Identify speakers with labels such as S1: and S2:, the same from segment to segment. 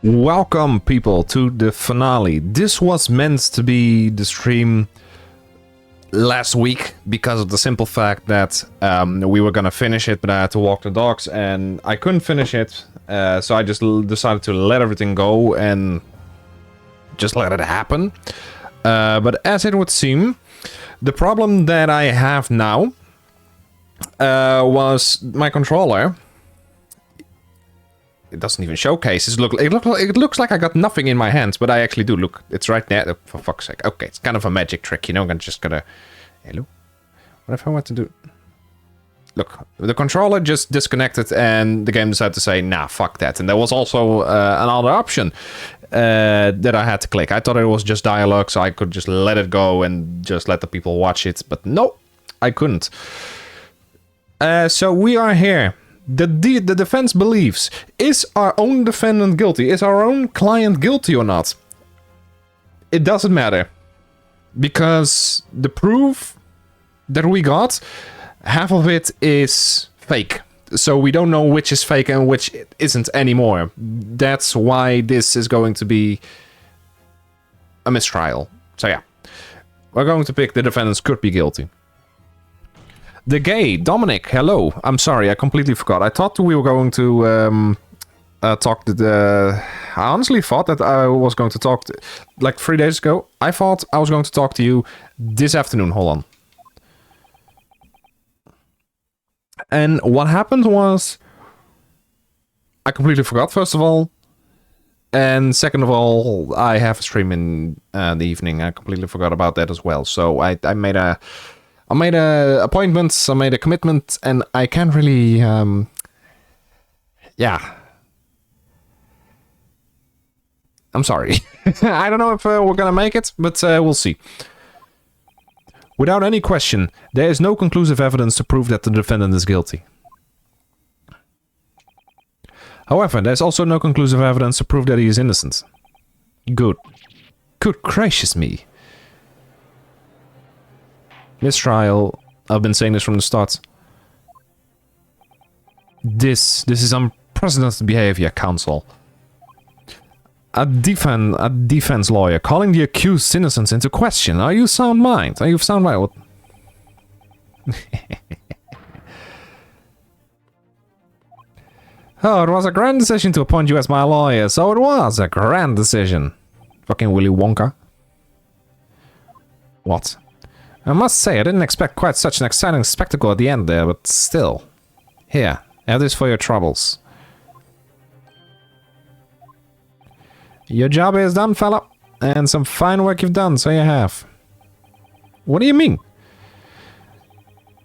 S1: Welcome, people, to the finale. This was meant to be the stream last week because of the simple fact that we were gonna finish it, but I had to walk the dogs and I couldn't finish it. So I just decided to let everything go and just let it happen. But as it would seem, the problem that I have now was my controller. It doesn't even showcase. It looks like I got nothing in my hands, but I actually do. Look, it's right there. Oh, for fuck's sake. Okay, it's kind of a magic trick, you know. I'm just gonna... Hello? What if I want to do... Look, the controller just disconnected and the game decided to say, nah, fuck that. And there was also another option that I had to click. I thought it was just dialogue, so I could just let it go and just let the people watch it. But no, I couldn't. So we are here. The defense believes, is our own defendant guilty? Is our own client guilty or not? It doesn't matter. Because the proof that we got, half of it is fake. So we don't know which is fake and which isn't anymore. That's why this is going to be a mistrial. So yeah, we're going to pick the defendants could be guilty. The gay, Dominic, hello. I'm sorry, I completely forgot. I thought we were going to talk to the... I honestly thought that I was going to talk to... Like 3 days ago, I thought I was going to talk to you this afternoon. Hold on. And what happened was... I completely forgot, first of all. And second of all, I have a stream in the evening. I completely forgot about that as well. So I made a appointment, I made a commitment, and I can't really, yeah. I'm sorry. I don't know if we're gonna make it, but we'll see. Without any question, there is no conclusive evidence to prove that the defendant is guilty. However, there's also no conclusive evidence to prove that he is innocent. Good. Good gracious me. Mistrial. I've been saying this from the start. This is unprecedented behavior, counsel. A defense lawyer calling the accused's innocence into question. Are you sound mind? Are you sound mind? What? Oh, it was a grand decision to appoint you as my lawyer. So it was a grand decision. Fucking Willy Wonka. What? I must say, I didn't expect quite such an exciting spectacle at the end there, but still. Here, have this for your troubles. Your job is done, fella. And some fine work you've done, so you have. What do you mean?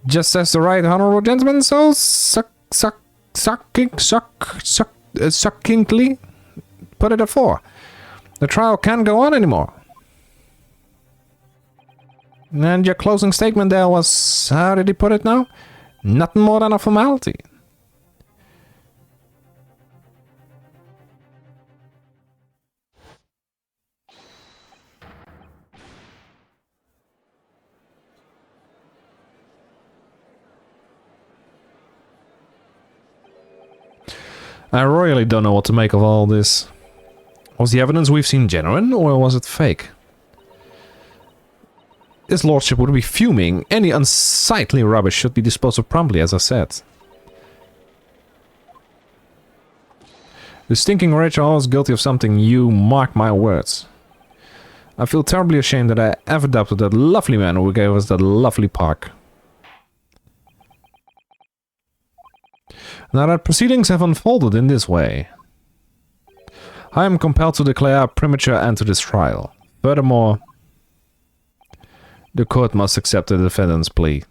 S1: Just as the right honorable gentleman so succinctly put it afore. The trial can't go on anymore. And your closing statement there was, how did he put it now? Nothing more than a formality. I really don't know what to make of all this. Was the evidence we've seen genuine, or was it fake? His lordship would be fuming. Any unsightly rubbish should be disposed of promptly, as I said. The stinking Rachel is guilty of something, you mark my words. I feel terribly ashamed that I ever doubted that lovely man who gave us that lovely park. Now that proceedings have unfolded in this way, I am compelled to declare a premature end to this trial. Furthermore, the court must accept the defendant's plea.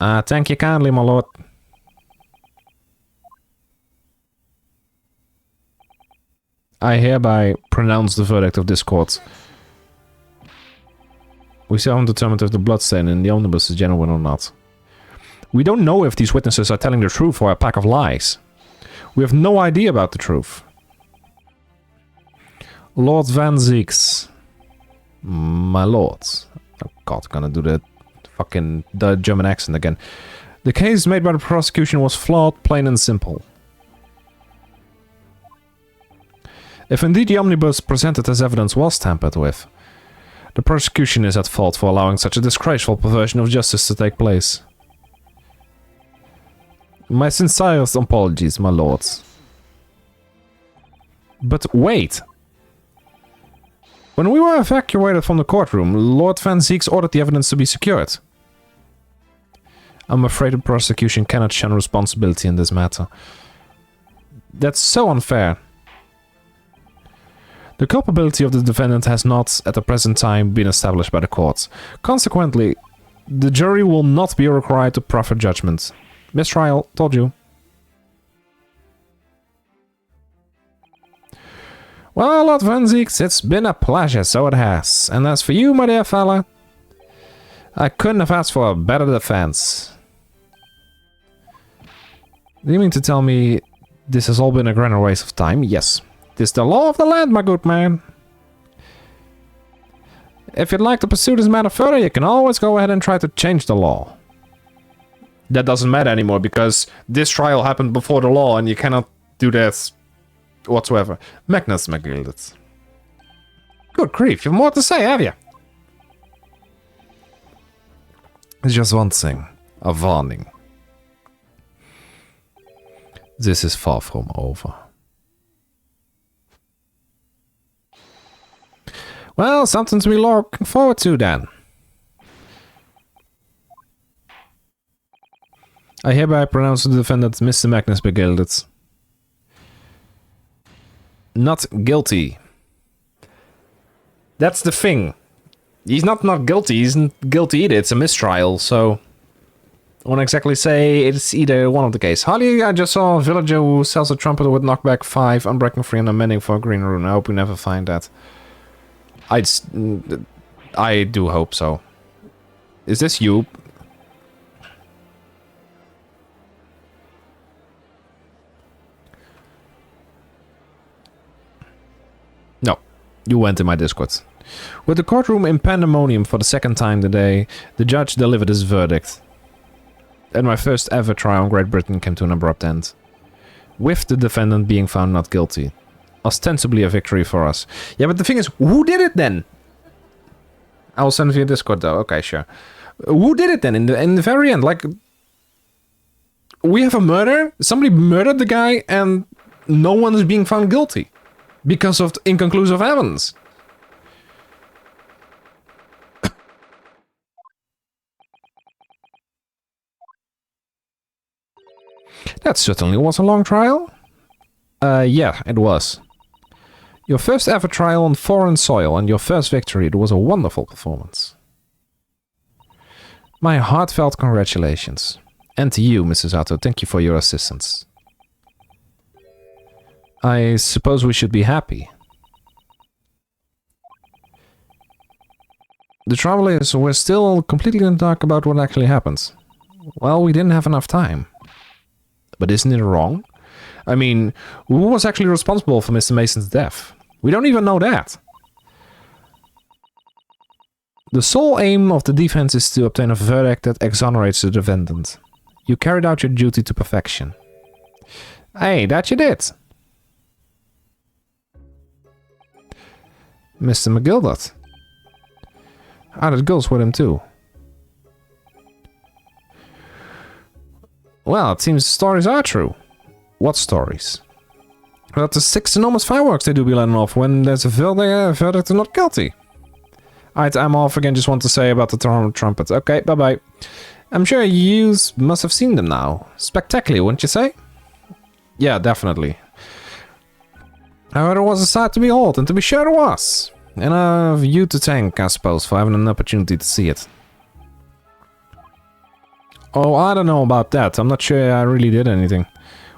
S1: Thank you kindly, my lord. I hereby pronounce the verdict of this court. We still haven't determined if the bloodstain in the omnibus is genuine or not. We don't know if these witnesses are telling the truth or a pack of lies. We have no idea about the truth. Lord Van Zieks. My lord. Oh god, gonna do the fucking German accent again. The case made by the prosecution was flawed, plain and simple. If indeed the omnibus presented as evidence was tampered with, the prosecution is at fault for allowing such a disgraceful perversion of justice to take place. My sincerest apologies, my lords. But wait! When we were evacuated from the courtroom, Lord Van Zieks ordered the evidence to be secured. I'm afraid the prosecution cannot shun responsibility in this matter. That's so unfair. The culpability of the defendant has not, at the present time, been established by the court. Consequently, the jury will not be required to proffer judgment. Mistrial, told you. Well, Lord Van Zieks, it's been a pleasure, so it has. And as for you, my dear fella, I couldn't have asked for a better defense. Do you mean to tell me this has all been a grand waste of time? Yes. This is the law of the land, my good man. If you'd like to pursue this matter further, you can always go ahead and try to change the law. That doesn't matter anymore, because this trial happened before the law, and you cannot do that whatsoever. Magnus McGilded. Good grief, you've more to say, have you? It's just one thing. A warning. This is far from over. Well, something to be looking forward to then. I hereby pronounce the defendant Mr. Magnus McGilded not guilty. That's the thing. He's not guilty, he's not guilty either, it's a mistrial, so... I won't exactly say it's either one of the case. Holly, I just saw a villager who sells a trumpeter with knockback 5, unbreaking 3 and amending for a green rune. I hope we never find that. I do hope so. Is this you? No. You went in my Discord. With the courtroom in pandemonium for the second time today, the judge delivered his verdict. And my first ever trial in Great Britain came to an abrupt end. With the defendant being found not guilty. Ostensibly a victory for us. Yeah, but the thing is, who did it then? I'll send it via Discord though. Okay, sure. Who did it then in the very end? Like, we have a murder. Somebody murdered the guy and no one is being found guilty. Because of inconclusive evidence. That certainly was a long trial. Yeah, it was. Your first ever trial on foreign soil and your first victory. It was a wonderful performance. My heartfelt congratulations. And to you, Mrs. Otto, thank you for your assistance. I suppose we should be happy. The trouble is, we're still completely in the dark about what actually happened. Well, we didn't have enough time. But isn't it wrong? I mean, who was actually responsible for Mr. Mason's death? We don't even know that. The sole aim of the defense is to obtain a verdict that exonerates the defendant. You carried out your duty to perfection. Hey, that you did. Mr. McGilded. Ah, that goes with him too. Well, it seems the stories are true. What stories? Well, the 6 enormous fireworks they do be letting off when there's a verdict not guilty. Alright, I'm off again, just want to say about the trumpets. Okay, bye-bye. I'm sure you must have seen them now. Spectacular, wouldn't you say? Yeah, definitely. However, it was a sight to behold, and to be sure it was. And I have you to thank, I suppose, for having an opportunity to see it. Oh, I don't know about that. I'm not sure I really did anything.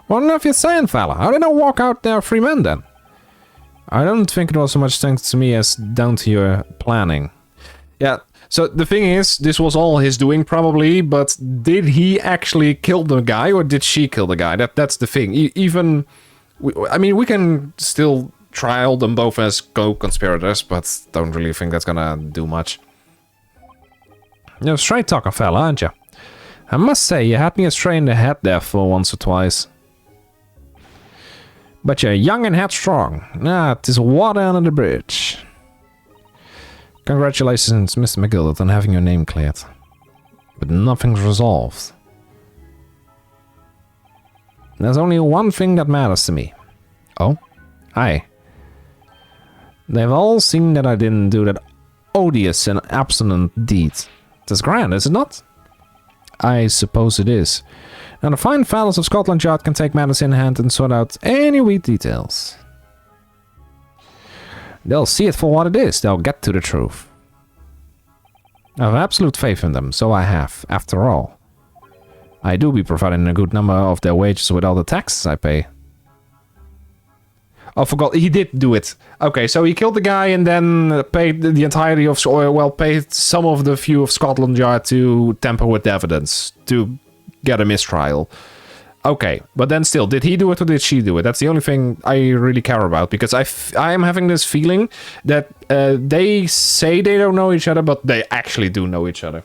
S1: What on earth you saying, fella? How did I walk out there free men then? I don't think it was so much thanks to me as down to your planning. Yeah, so the thing is, this was all his doing probably, but did he actually kill the guy or did she kill the guy? That's the thing. I mean, we can still trial them both as co-conspirators, but don't really think that's gonna do much. You're a straight talker fella, aren't you? I must say, you had me astray in the head there for once or twice. But you're young and headstrong. Ah, 'tis water under the bridge. Congratulations, Mr. McGildet, on having your name cleared. But nothing's resolved. There's only one thing that matters to me. Oh? Hi. They've all seen that I didn't do that odious and abstinent deed. That's grand, is it not? I suppose it is. Now the fine fellows of Scotland Yard can take matters in hand and sort out any wee details. They'll see it for what it is. They'll get to the truth. I have absolute faith in them, so I have, after all. I do be providing a good number of their wages with all the taxes I pay. Oh, forgot, he did do it. Okay, so he killed the guy and then paid the entirety of, well, paid some of the few of Scotland Yard to tamper with the evidence, to get a mistrial. Okay, but then still, did he do it or did she do it? That's the only thing I really care about, because I am having this feeling that they say they don't know each other, but they actually do know each other.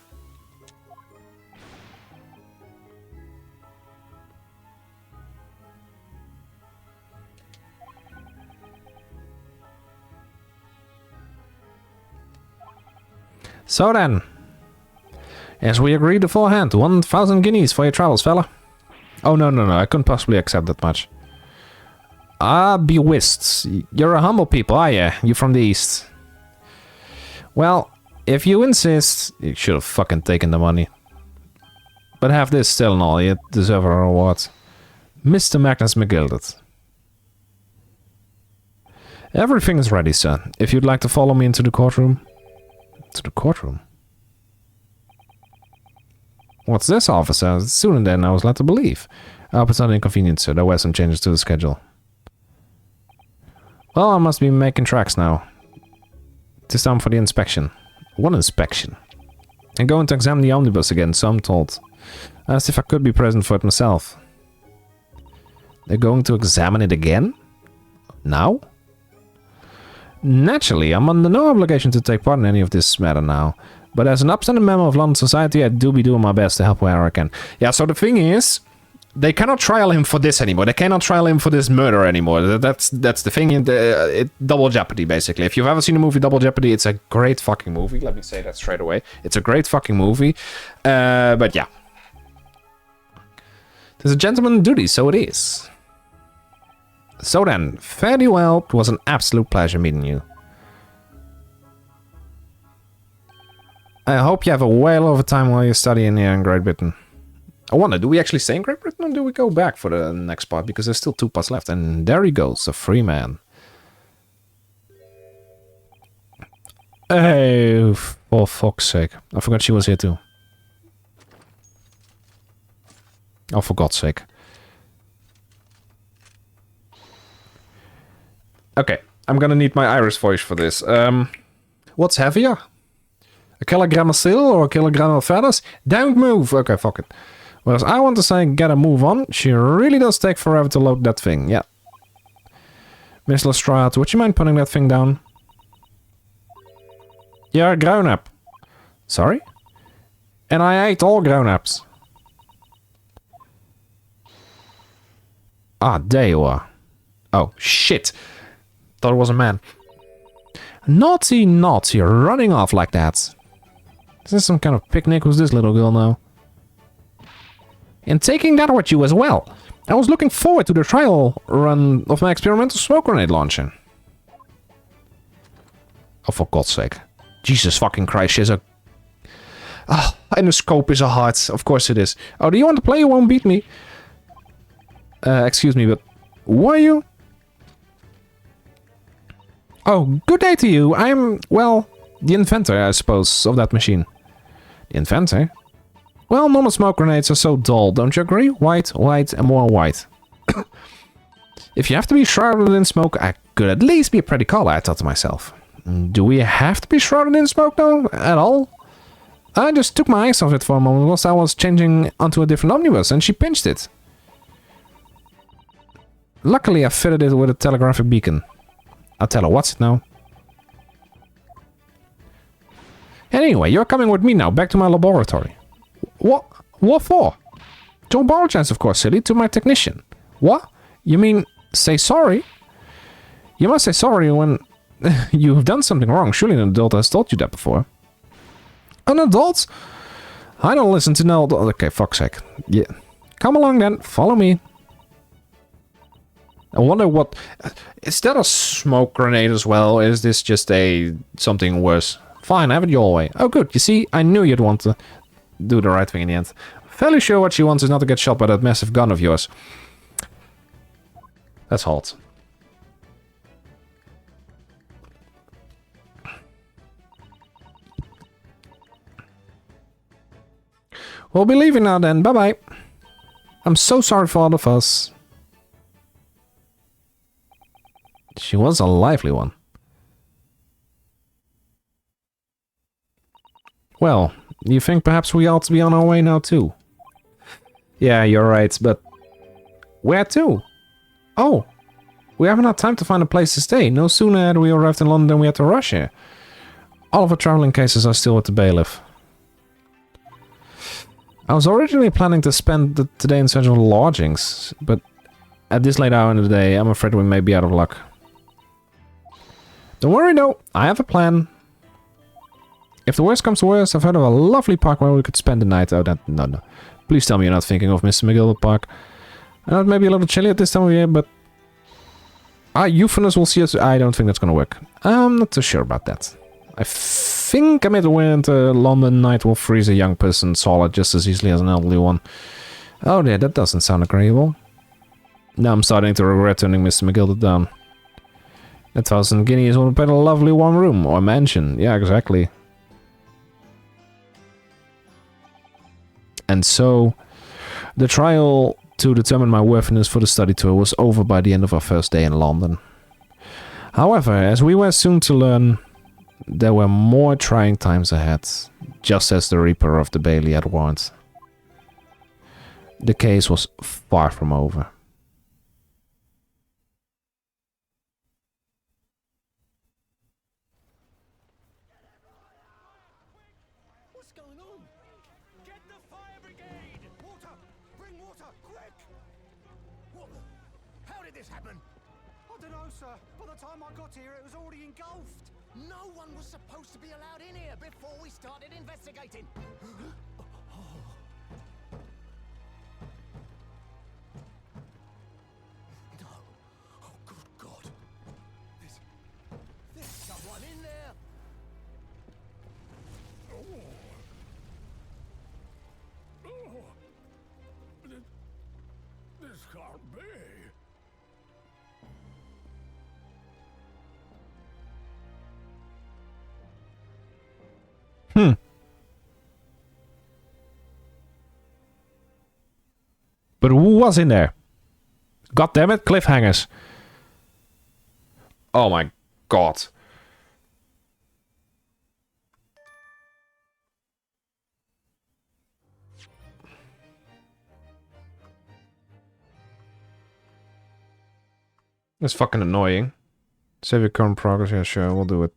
S1: So then, as we agreed beforehand, 1,000 guineas for your travels, fella. Oh, no, I couldn't possibly accept that much. Ah, be whist. You're a humble people, are you? You from the east. Well, if you insist, you should have fucking taken the money. But have this still and all, you deserve a reward. Mr. Magnus McGildet. Everything is ready, sir. If you'd like to follow me into the courtroom. To the courtroom? What's this, officer? Sooner than I was led to believe. I hope it's not inconvenient, sir. There were some changes to the schedule. Well, I must be making tracks now. It's time for the inspection. What inspection? I'm going to examine the omnibus again, so I'm told. I asked if I could be present for it myself. They're going to examine it again? Now? Naturally, I'm under no obligation to take part in any of this matter now. But as an upstanding member of London society, I do be doing my best to help where I can. Yeah, so the thing is, they cannot trial him for this anymore. They cannot trial him for this murder anymore. That's the thing. Double Jeopardy, basically. If you've ever seen the movie Double Jeopardy, it's a great fucking movie. Let me say that straight away. It's a great fucking movie. But yeah. There's a gentleman's duty, so it is. So then, fare thee well. It was an absolute pleasure meeting you. I hope you have a whale of a time while you're studying here in Great Britain. I wonder, do we actually stay in Great Britain or do we go back for the next part? Because there's still 2 parts left. And there he goes, a free man. Hey, for fuck's sake. I forgot she was here too. Oh, for God's sake. Okay, I'm gonna need my Irish voice for this. What's heavier? A kilogram of steel or a kilogram of feathers? Don't move! Okay, fuck it. Whereas I want to say, get a move on. She really does take forever to load that thing, yeah. Miss Lestrade, would you mind putting that thing down? You're a grown-up. Sorry? And I hate all grown-ups. Ah, there you are. Oh, shit. Thought it was a man. Naughty, naughty, running off like that. Is this some kind of picnic? Who's this little girl now? And taking that with you as well. I was looking forward to the trial run of my experimental smoke grenade launcher. Oh, for God's sake. Jesus fucking Christ, she's a... Ah, and the scope is a heart. Of course it is. Oh, do you want to play? You won't beat me. Excuse me, but... Who are you? Oh, good day to you. I'm, well, the inventor, I suppose, of that machine. The inventor? Well, normal smoke grenades are so dull, don't you agree? White, white, and more white. If you have to be shrouded in smoke, I could at least be a pretty color, I thought to myself. Do we have to be shrouded in smoke, though? At all? I just took my eyes off it for a moment whilst I was changing onto a different omnibus, and she pinched it. Luckily, I fitted it with a telegraphic beacon. I'll tell her, what's it now? Anyway, you're coming with me now, back to my laboratory. What? What for? To apologize, of course, silly, to my technician. What? You mean say sorry? You must say sorry when you have done something wrong. Surely an adult has told you that before. An adult? I don't listen to no adult. Okay, fuck's sake. Yeah. Come along then. Follow me. I wonder what... Is that a smoke grenade as well? Is this just something worse? Fine, have it your way. Oh, good. You see, I knew you'd want to do the right thing in the end. Fairly sure what she wants is not to get shot by that massive gun of yours. That's hot. We'll be leaving now then. Bye-bye. I'm so sorry for all the fuss. She was a lively one. Well, you think perhaps we ought to be on our way now too? Yeah, you're right, but... Where to? Oh, we haven't had time to find a place to stay. No sooner had we arrived in London than we had to rush here. All of our traveling cases are still at the bailiff. I was originally planning to spend today in search of lodgings, but at this late hour in the day, I'm afraid we may be out of luck. Don't worry though, I have a plan. If the worst comes to worst, I've heard of a lovely park where we could spend the night. Oh, no. Please tell me you're not thinking of Mr. McGilvert Park. I know it may be a little chilly at this time of year, but... Euphemus will see us. I don't think that's gonna work. I'm not too sure about that. I think a midwinter London night will freeze a young person solid just as easily as an elderly one. Oh yeah, that doesn't sound agreeable. Now I'm starting to regret turning Mr. McGilvert down. 1,000 guineas would have been a lovely one room, or mansion. Yeah, exactly. And so, the trial to determine my worthiness for the study tour was over by the end of our first day in London. However, as we were soon to learn, there were more trying times ahead, just as the Reaper of the Bailey had warned. The case was far from over.
S2: What's going on? Get the fire brigade! Water! Bring water, quick! What the... How did this happen?
S3: I don't know, sir. By the time I got here, it was already engulfed.
S2: No one was supposed to be allowed in here before we started investigating. No. Oh, good God. There's someone in there.
S4: This can't be.
S1: But who was in there? God damn it, cliffhangers. Oh my god. That's fucking annoying. Save your current progress. Yeah, sure, we'll do it.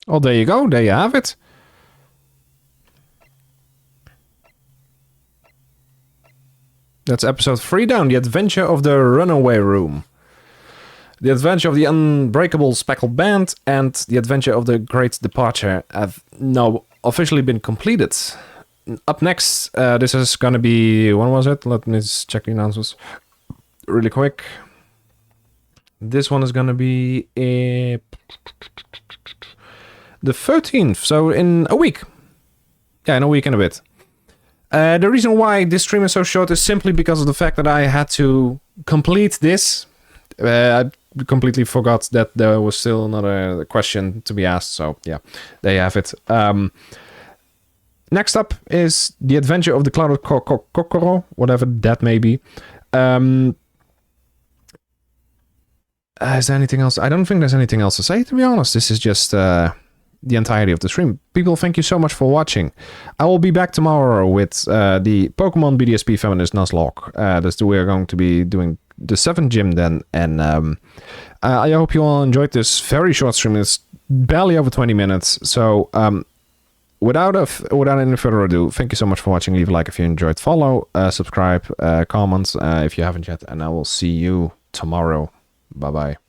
S1: Oh, there you go. There you have it. That's episode 3 down. The Adventure of the Runaway Room. The Adventure of the Unbreakable Speckled Band and The Adventure of the Great Departure have now officially been completed. Up next, this is gonna be... When was it? Let me just check the announcements really quick. This one is gonna be... the 13th, so in a week. Yeah, in a week and a bit. The reason why this stream is so short is simply because of the fact that I had to complete this. I completely forgot that there was still another question to be asked, so yeah, there you have it. Next up is The Adventure of the Clouded Kokoro, whatever that may be. Is there anything else? I don't think there's anything else to say, to be honest. This is just the entirety of the stream. People, thank you so much for watching. I will be back tomorrow with the Pokemon BDSP Feminist Nuzlocke. We're going to be doing the 7th gym then, and I hope you all enjoyed this very short stream. It's barely over 20 minutes, so without any further ado, thank you so much for watching. Leave a like if you enjoyed, follow, subscribe, comment if you haven't yet, and I will see you tomorrow. Bye bye.